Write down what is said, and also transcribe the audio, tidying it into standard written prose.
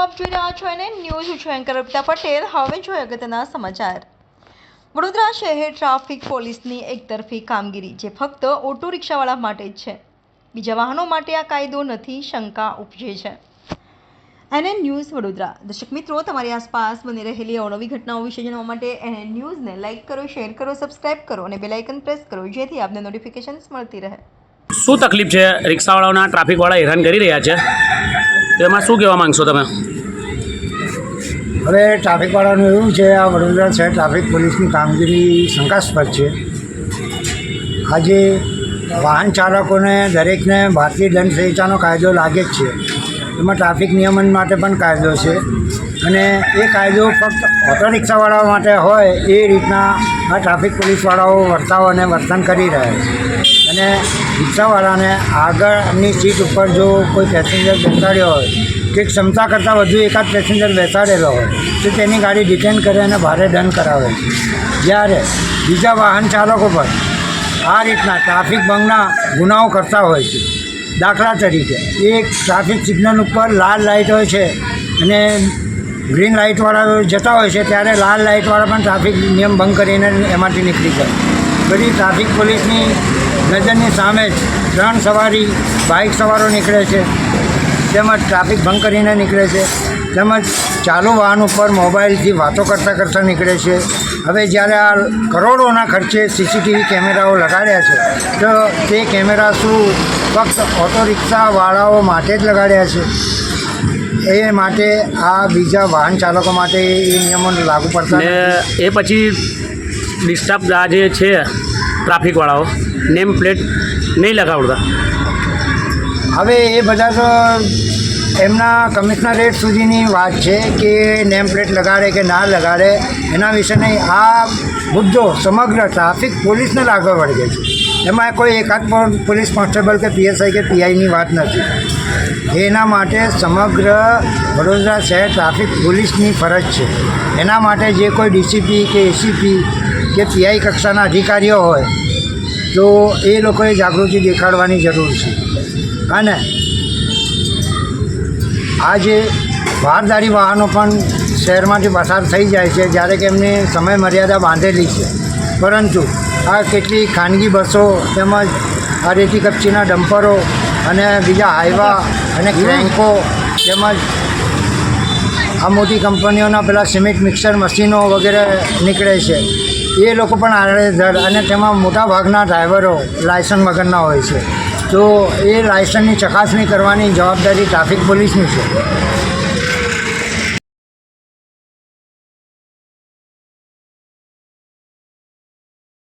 આપ જોઈ રહ્યા છો એને ન્યૂઝ હું છું એન્કર અર્પિતા પટેલ। હવે જોઈએ અગત્યના સમાચાર। વડોદરા શહેર ટ્રાફિક પોલીસની એકતરફી કામગીરી જે ફક્ત ઓટો રિક્ષાવાળા માટે જ છે, બીજા વાહનો માટે આ કાયદો નથી, શંકા ઉપજે છે। NN news Vadodara. દર્શક મિત્રો, તમારી આસપાસ બની રહેલી અવનવી ઘટનાઓ વિશે જાણવા માટે એનએન ન્યૂઝને લાઇક કરો, શેર કરો, સબસ્ક્રાઇબ કરો અને બેલ આઇકન પ્રેસ કરો, જેથી આપને નોટિફિકેશન્સ મળતી રહે। શું તકલીફ છે? રિક્ષાવાળાઓના ટ્રાફિકવાળા હેરાન કરી રહ્યા છે, તેમાં શું કહેવા માંગશો તમે? હવે ટ્રાફિકવાળાનું એવું છે, આ વડોદરા શહેર ટ્રાફિક પોલીસની કામગીરી શંકાસ્પદ છે। આજે વાહન ચાલકોને દરેકને ભારતીય દંડ સંહિતાનો કાયદો લાગે જ છે, એમાં ટ્રાફિક નિયમન માટે પણ કાયદો છે અને એ કાયદો ફક્ત ઓટો રિક્ષાવાળાઓ માટે હોય એ રીતના આ ટ્રાફિક પોલીસવાળાઓ વર્તાવ અને વર્તન કરી રહ્યા છે। અને રિક્ષાવાળાને આગળની સીટ ઉપર જો કોઈ પેસેન્જર બેસાડ્યો હોય કે ક્ષમતા કરતાં વધુ એકાદ પેસેન્જર બેસાડેલો હોય તો તેની ગાડી ડિટેન કરે અને ભારે દંડ કરાવે છે, જ્યારે બીજા વાહન ચાલકો પર આ રીતના ટ્રાફિક ભંગના ગુનાઓ કરતા હોય છે। દાખલા તરીકે એક ટ્રાફિક સિગ્નલ ઉપર લાલ લાઇટ હોય છે અને ગ્રીન લાઇટવાળા જતા હોય છે, ત્યારે લાલ લાઇટવાળા પણ ટ્રાફિક નિયમ ભંગ કરીને એમાંથી નીકળી જાય। બધી ટ્રાફિક પોલીસની નજરની સામે જ 3 સવારી બાઇક સવારો નીકળે છે, તેમજ ટ્રાફિક ભંગ કરીને નીકળે છે, તેમજ ચાલુ વાહન ઉપર મોબાઈલથી વાતો કરતાં નીકળે છે। હવે જ્યારે આ કરોડોના ખર્ચે સીસીટીવી કેમેરાઓ લગાડ્યા છે, તો તે કેમેરા શું ફક્ત ઓટો રિક્ષાવાળાઓ માટે જ લગાડ્યા છે? એ માટે આ બીજા વાહન ચાલકો માટે એ નિયમો લાગુ પડતા ને એ પછી ડિસ્ટર્બ આ જે છે ટ્રાફિકવાળાઓ નેમ પ્લેટ નહીં લગાવતા। હવે એ બધા તો એમના કમિશનરેટ સુધીની વાત છે કે નેમ પ્લેટ લગાડે કે ના લગાડે, એના વિશે નહીં। આ મુદ્દો સમગ્ર ટ્રાફિક પોલીસને લાગુ પડે છે, એમાં કોઈ એકાદ પોલીસ કોન્સ્ટેબલ કે પીએસઆઈ કે પીઆઈની વાત નથી। એના માટે સમગ્ર વડોદરા શહેર ટ્રાફિક પોલીસની ફરજ છે। એના માટે જે કોઈ ડીસીપી કે એસીપી કે પીઆઈ કક્ષાના અધિકારીઓ હોય તો એ લોકોએ જાગૃતિ દેખાડવાની જરૂર છે। અને આ જે ભારદારી વાહનો પણ શહેરમાંથી પસાર થઈ જાય છે, જ્યારે કે એમની સમય મર્યાદા બાંધેલી છે, પરંતુ આ કેટલી ખાનગી બસો તેમજ આ રેતી કપચીના ડમ્પરો અને બીજા હાઈવા અને ક્રેન્કો તેમજ આ મોટી કંપનીઓના પેલા સિમેન્ટ મિક્સર મશીનો વગેરે નીકળે છે, એ લોકો પણ આડેધડ, અને તેમાં મોટાભાગના ડ્રાઈવરો લાયસન્સ વગરના હોય છે, તો એ લાયસન્સની ચકાસણી કરવાની જવાબદારી ટ્રાફિક પોલીસની છે।